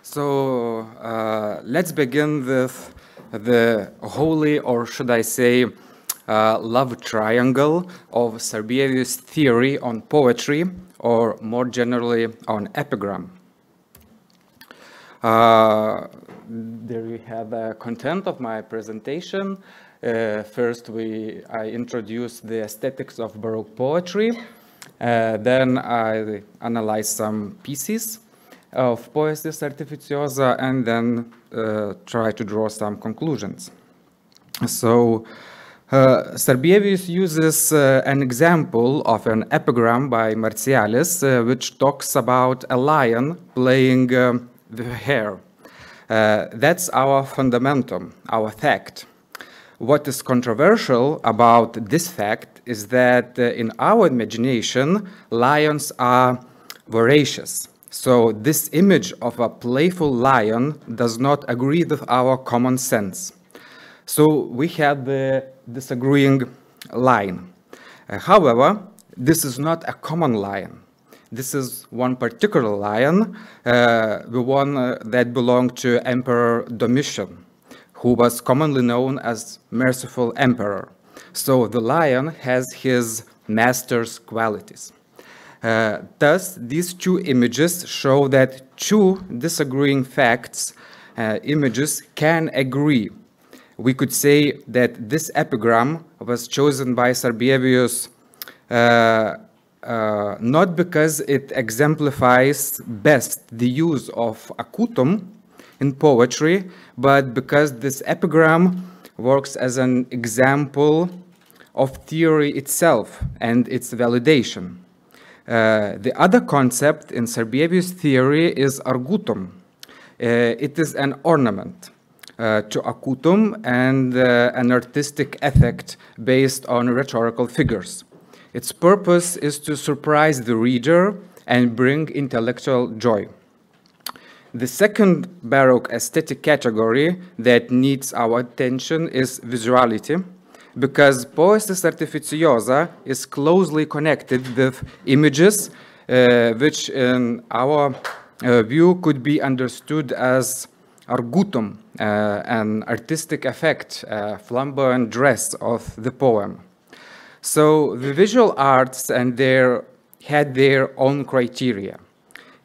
So let's begin with the holy, or should I say, love triangle of Sarbievius' theory on poetry, or more generally on epigram. There you have the content of my presentation. First, I introduced the aesthetics of Baroque poetry. Then I analyzed some pieces of Poesis Artificiosa, and then try to draw some conclusions. So Sarbievius uses an example of an epigram by Martialis, which talks about a lion playing the hare. That's our fundamentum, our fact. What is controversial about this fact is that in our imagination, lions are voracious. So this image of a playful lion does not agree with our common sense. So we have the disagreeing line. However, this is not a common lion. This is one particular lion, the one that belonged to Emperor Domitian, who was commonly known as Merciful Emperor. So the lion has his master's qualities. Thus, these two images show that two disagreeing facts, images, can agree. We could say that this epigram was chosen by Sarbievius not because it exemplifies best the use of acutum in poetry, but because this epigram works as an example of theory itself and its validation. The other concept in Sarbievius' theory is argutum. It is an ornament to acutum and an artistic effect based on rhetorical figures. Its purpose is to surprise the reader and bring intellectual joy. The second Baroque aesthetic category that needs our attention is visuality, because Poesis Artificiosa is closely connected with images which in our view could be understood as argutum, an artistic effect, flamboyant dress of the poem. So the visual arts had their own criteria.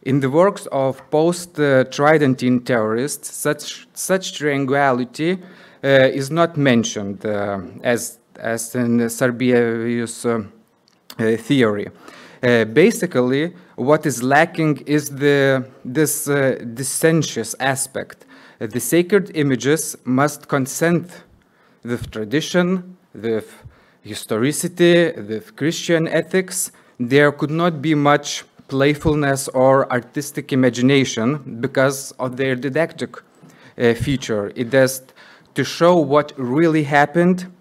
In the works of post-Tridentine theorists, such triangularity is not mentioned as in Sarbievius' theory. Basically, what is lacking is this dissentious aspect. The sacred images must consent with tradition, with historicity, with Christian ethics. There could not be much playfulness or artistic imagination because of their didactic feature. It is to show what really happened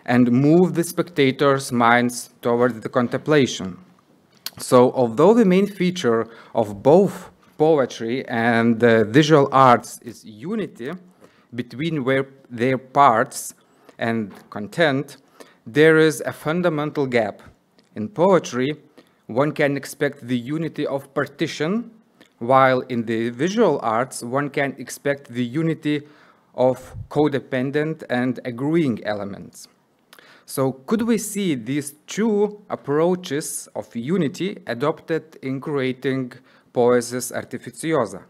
and move the spectators' minds towards the contemplation. So although the main feature of both poetry and visual arts is unity between their parts and content, there is a fundamental gap. In poetry, one can expect the unity of partition, while in the visual arts, one can expect the unity of codependent and agreeing elements. So could we see these two approaches of unity adopted in creating Poesis Artificiosa?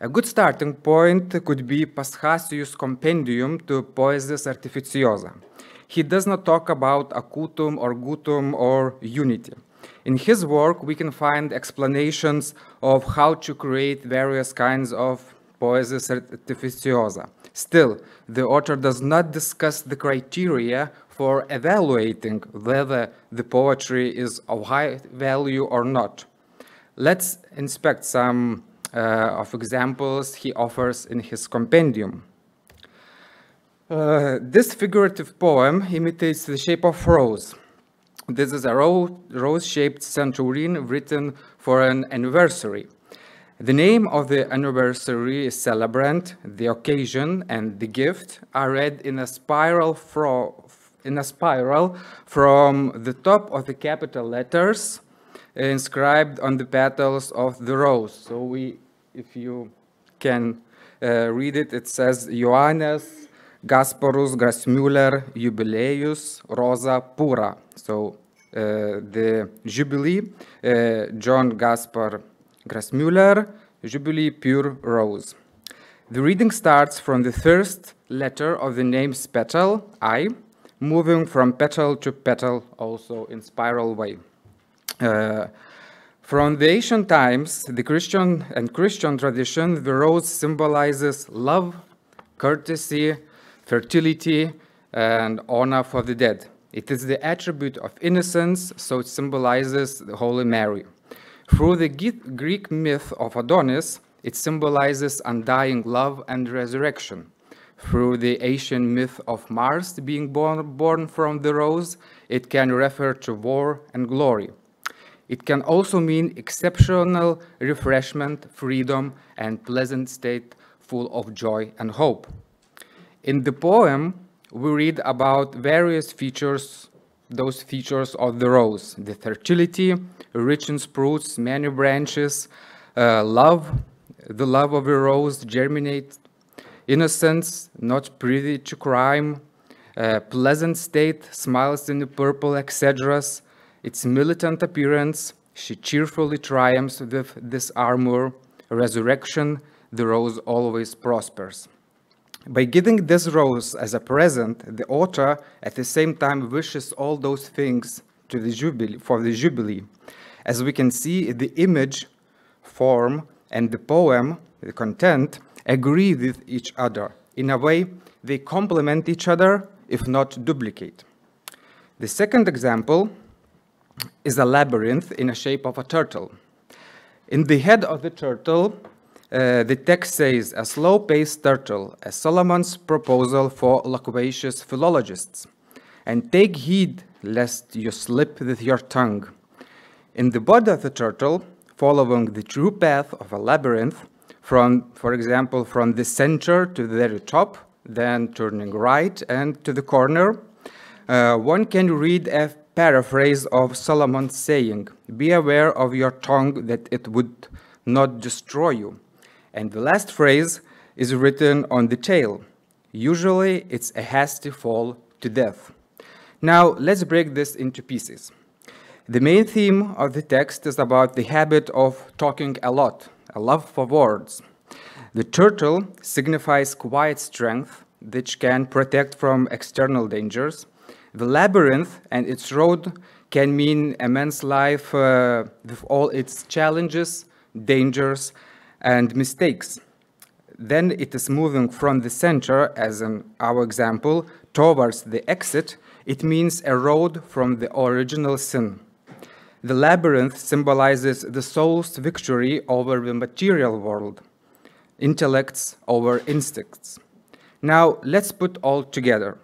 A good starting point could be Paschasius' compendium to Poesis Artificiosa. He does not talk about acutum, argutum, or unity. In his work, we can find explanations of how to create various kinds of Poesis Artificiosa. Still, the author does not discuss the criteria for evaluating whether the poetry is of high value or not. Let's inspect some of examples he offers in his compendium. This figurative poem imitates the shape of rose. This is a rose-shaped centurion written for an anniversary. The name of the anniversary is celebrant, the occasion, and the gift are read in a spiral from the top of the capital letters inscribed on the petals of the rose. So if you can read it. It says, Johannes Gasparus Grasmüller Jubileus Rosa Pura. So the Jubilee, John Gaspar Grasmüller, Jubilee Pure Rose. The reading starts from the first letter of the name petal, I, moving from petal to petal, also in spiral way. From the ancient times, the Christian tradition, the rose symbolizes love, courtesy, fertility, and honor for the dead. It is the attribute of innocence, so it symbolizes the Holy Mary. Through the Greek myth of Adonis, it symbolizes undying love and resurrection. Through the Asian myth of Mars being born from the rose, it can refer to war and glory. It can also mean exceptional refreshment, freedom, and pleasant state full of joy and hope. In the poem, we read about various features, those features of the rose: the fertility, rich in sprouts, many branches, love, the love of a rose germinate, innocence, not privy to crime, pleasant state, smiles in the purple, etc. Its militant appearance, she cheerfully triumphs with this armor, resurrection, the rose always prospers. By giving this rose as a present, the author at the same time wishes all those things to the jubilee, for the Jubilee. As we can see, the image, form, and the poem, the content, agree with each other. In a way, they complement each other, if not duplicate. The second example is a labyrinth in the shape of a turtle. In the head of the turtle, the text says, a slow-paced turtle, a Solomon's proposal for loquacious philologists, and take heed lest you slip with your tongue. In the body of the turtle, following the true path of a labyrinth, for example, from the center to the very top, then turning right and to the corner, one can read a paraphrase of Solomon's saying, be aware of your tongue that it would not destroy you. And the last phrase is written on the tail. Usually, it's a hasty fall to death. Now, let's break this into pieces. The main theme of the text is about the habit of talking a lot, a love for words. The turtle signifies quiet strength, which can protect from external dangers. The labyrinth and its road can mean immense life with all its challenges, dangers, and mistakes. Then it is moving from the center, as in our example, towards the exit. It means a road from the original sin. The labyrinth symbolizes the soul's victory over the material world, intellects over instincts. Now, let's put all together.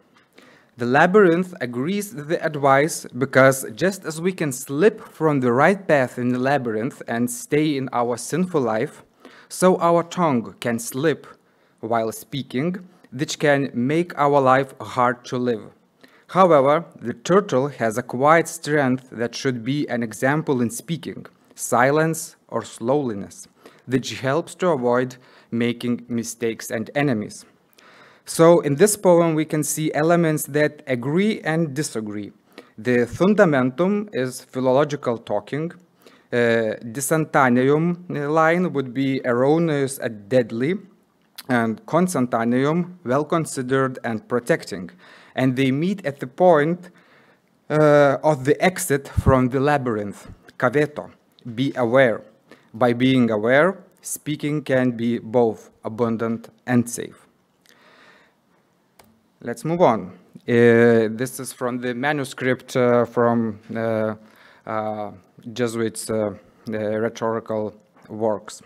The labyrinth agrees with the advice because just as we can slip from the right path in the labyrinth and stay in our sinful life, so our tongue can slip while speaking, which can make our life hard to live. However, the turtle has a quiet strength that should be an example in speaking, silence or slowness, which helps to avoid making mistakes and enemies. So in this poem, we can see elements that agree and disagree. The fundamentum is philological talking. Disantaneum line would be erroneous and deadly, and consantaneum, well considered and protecting. And they meet at the point of the exit from the labyrinth, kaveto, be aware. By being aware, speaking can be both abundant and safe. Let's move on. This is from the manuscript from Jesuits' rhetorical works.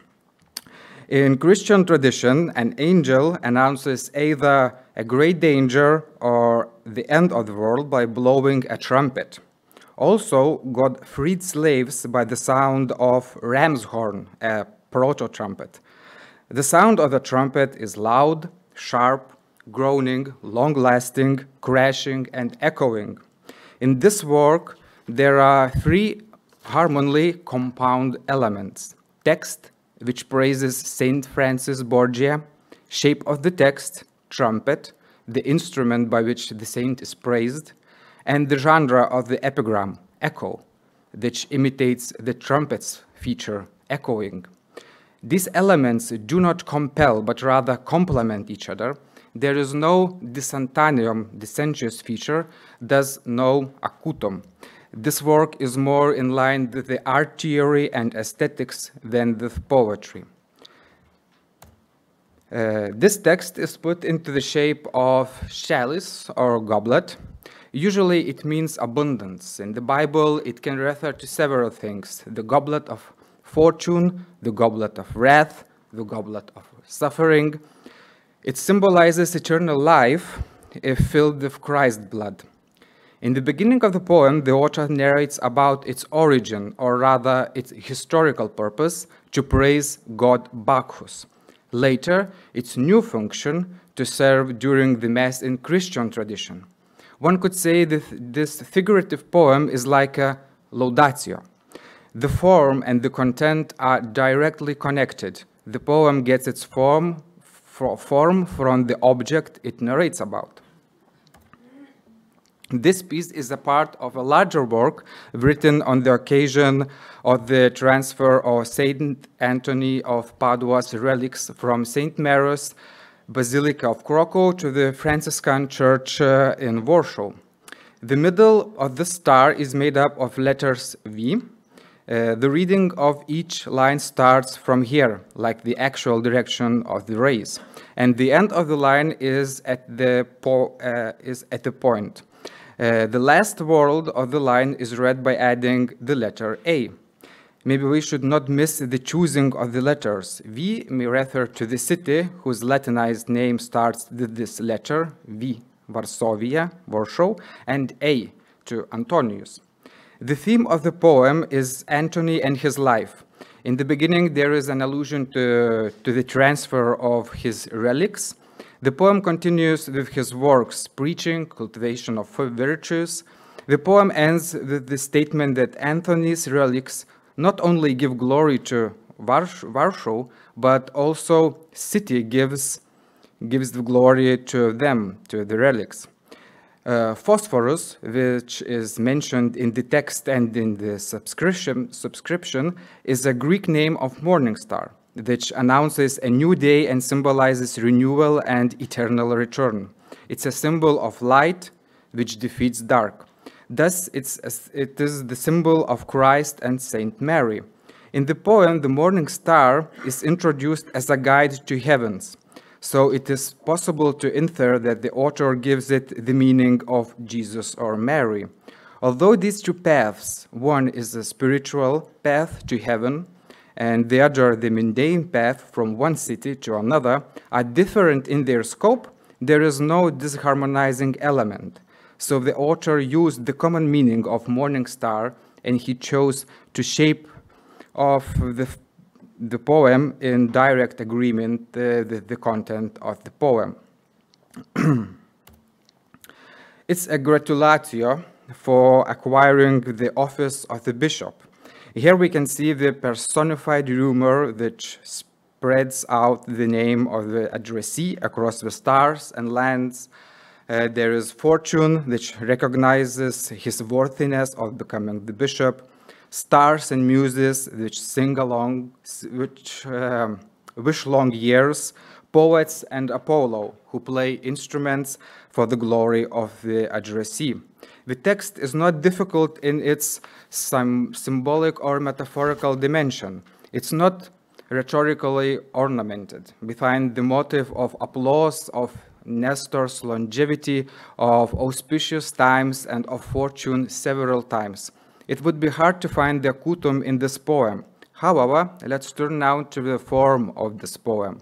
In Christian tradition, an angel announces either a great danger or the end of the world by blowing a trumpet. Also, God freed slaves by the sound of ram's horn, a proto-trumpet. The sound of the trumpet is loud, sharp, groaning, long-lasting, crashing, and echoing. In this work, there are three harmoniously compound elements: text, which praises Saint Francis Borgia, shape of the text, trumpet, the instrument by which the saint is praised, and the genre of the epigram, echo, which imitates the trumpet's feature, echoing. These elements do not compel, but rather complement each other. There is no dissentanium, dissentious feature, thus no acutum. This work is more in line with the art theory and aesthetics than with poetry. This text is put into the shape of chalice or goblet. Usually it means abundance. In the Bible, it can refer to several things: the goblet of fortune, the goblet of wrath, the goblet of suffering. It symbolizes eternal life if filled with Christ's blood. In the beginning of the poem, the author narrates about its origin, or rather its historical purpose, to praise god Bacchus. Later, its new function, to serve during the Mass in Christian tradition. One could say that this figurative poem is like a laudatio. The form and the content are directly connected. The poem gets its form from the object it narrates about. This piece is a part of a larger work written on the occasion of the transfer of Saint Anthony of Padua's relics from St. Mary's Basilica of Krakow to the Franciscan Church in Warsaw. The middle of the star is made up of letters V. The reading of each line starts from here, like the actual direction of the rays, and the end of the line is at the point. The last word of the line is read by adding the letter A. Maybe we should not miss the choosing of the letters. V may refer to the city whose Latinized name starts with this letter, V, Varsovia, Warsaw, and A, to Antonius. The theme of the poem is Antony and his life. In the beginning, there is an allusion to the transfer of his relics. The poem continues with his works, preaching, cultivation of virtues. The poem ends with the statement that Antony's relics not only give glory to Warsaw, but also city gives the glory to them, to the relics. Phosphorus, which is mentioned in the text and in the subscription, is a Greek name of morning star, which announces a new day and symbolizes renewal and eternal return. It's a symbol of light, which defeats dark. Thus, it is the symbol of Christ and Saint Mary. In the poem, the morning star is introduced as a guide to heavens. So it is possible to infer that the author gives it the meaning of Jesus or Mary. Although these two paths, one is a spiritual path to heaven, and the other the mundane path from one city to another, are different in their scope, there is no disharmonizing element. So the author used the common meaning of morning star, and he chose to shape of the poem in direct agreement with the content of the poem. It's a gratulatio for acquiring the office of the bishop. Here we can see the personified rumor which spreads out the name of the addressee across the stars and lands. There is fortune, which recognizes his worthiness of becoming the bishop. Stars and muses, which sing along, which wish long years. Poets and Apollo, who play instruments for the glory of the addressee. The text is not difficult in its symbolic or metaphorical dimension. It's not rhetorically ornamented. We find the motive of applause, of Nestor's longevity, of auspicious times, and of fortune several times. It would be hard to find the acutum in this poem. However, let's turn now to the form of this poem.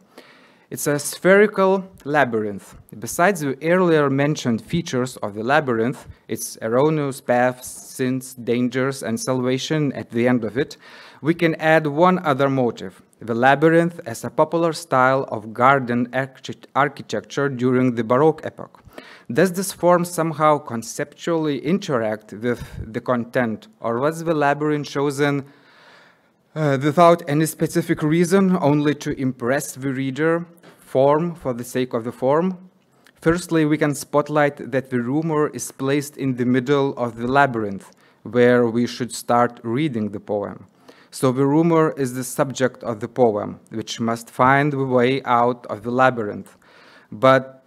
It's a spherical labyrinth. Besides the earlier mentioned features of the labyrinth, its erroneous paths, sins, dangers, and salvation at the end of it, we can add one other motive: the labyrinth as a popular style of garden architecture during the Baroque epoch. Does this form somehow conceptually interact with the content, or was the labyrinth chosen Without any specific reason, only to impress the reader, form for the sake of the form. Firstly, we can spotlight that the rumor is placed in the middle of the labyrinth, where we should start reading the poem. So the rumor is the subject of the poem, which must find the way out of the labyrinth. But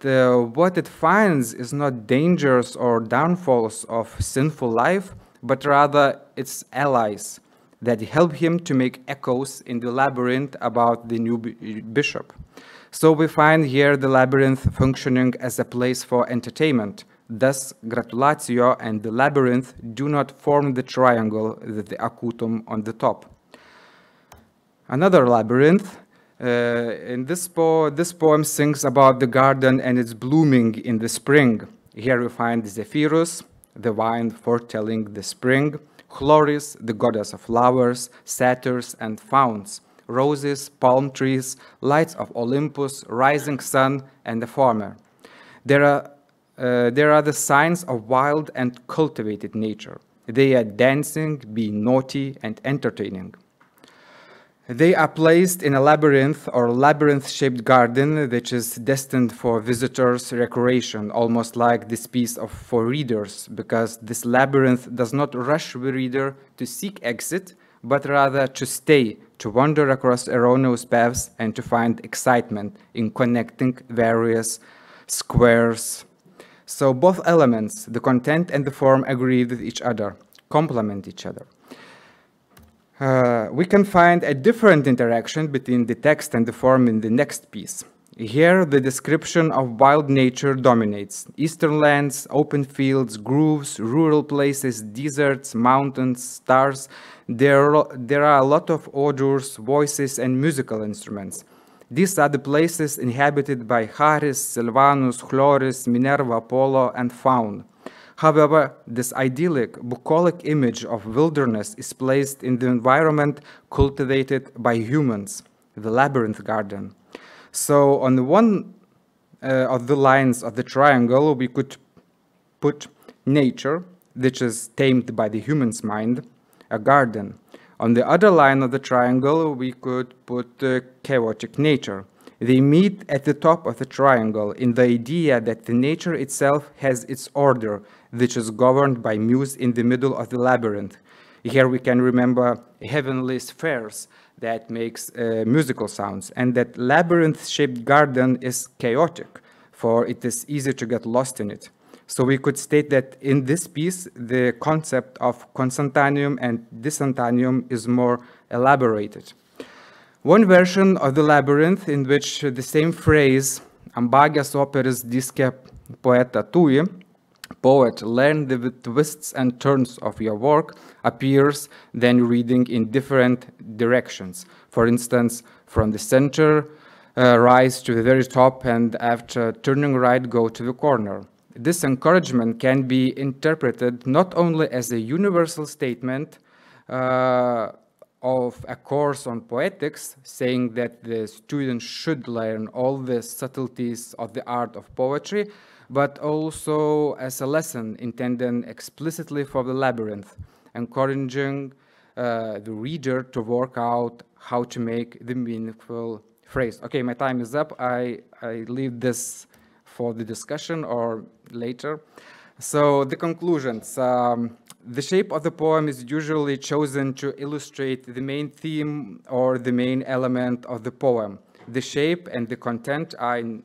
what it finds is not dangers or downfalls of sinful life, but rather its allies that help him to make echoes in the labyrinth about the new bishop. So we find here the labyrinth functioning as a place for entertainment. Thus, gratulatio and the labyrinth do not form the triangle with the acutum on the top. Another labyrinth. In this poem sings about the garden and its blooming in the spring. Here we find Zephyrus, the vine foretelling the spring, Chloris, the goddess of flowers, satyrs and fauns, roses, palm trees, lights of Olympus, rising sun, and the farmer. There are the signs of wild and cultivated nature. They are dancing, being naughty, and entertaining. They are placed in a labyrinth or labyrinth-shaped garden which is destined for visitors' recreation, almost like this piece for readers, because this labyrinth does not rush the reader to seek exit, but rather to stay, to wander across erroneous paths and to find excitement in connecting various squares. So both elements, the content and the form, agree with each other, complement each other. We can find a different interaction between the text and the form in the next piece. Here, the description of wild nature dominates. Eastern lands, open fields, groves, rural places, deserts, mountains, stars. There are a lot of odors, voices, and musical instruments. These are the places inhabited by Charis, Silvanus, Chloris, Minerva, Apollo, and Faun. However, this idyllic, bucolic image of wilderness is placed in the environment cultivated by humans, the labyrinth garden. So on the one of the lines of the triangle, we could put nature, which is tamed by the human's mind, a garden. On the other line of the triangle, we could put chaotic nature. They meet at the top of the triangle in the idea that the nature itself has its order, which is governed by muse in the middle of the labyrinth. Here we can remember heavenly spheres that makes musical sounds, and that labyrinth-shaped garden is chaotic, for it is easy to get lost in it. So we could state that in this piece, the concept of consentanium and disentanium is more elaborated. One version of the labyrinth in which the same phrase, ambages operis disce poeta tui, poet, learn the twists and turns of your work, appears then reading in different directions. For instance, from the center, rise to the very top, and after turning right, go to the corner. This encouragement can be interpreted not only as a universal statement of a course on poetics, saying that the student should learn all the subtleties of the art of poetry, but also as a lesson intended explicitly for the labyrinth, encouraging the reader to work out how to make the meaningful phrase. Okay, my time is up. I leave this for the discussion or later. So the conclusions. The shape of the poem is usually chosen to illustrate the main theme or the main element of the poem. The shape and the content are in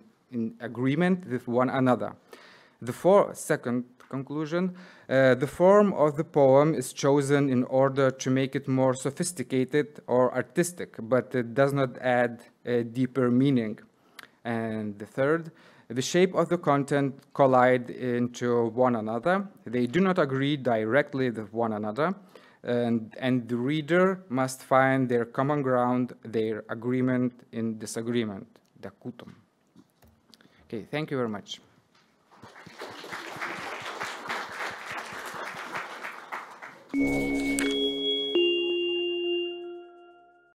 agreement with one another. Second conclusion, the form of the poem is chosen in order to make it more sophisticated or artistic, but it does not add a deeper meaning. And the third, the shape of the content collide into one another. They do not agree directly with one another, and the reader must find their common ground, their agreement in disagreement, the acutum. Okay, thank you very much.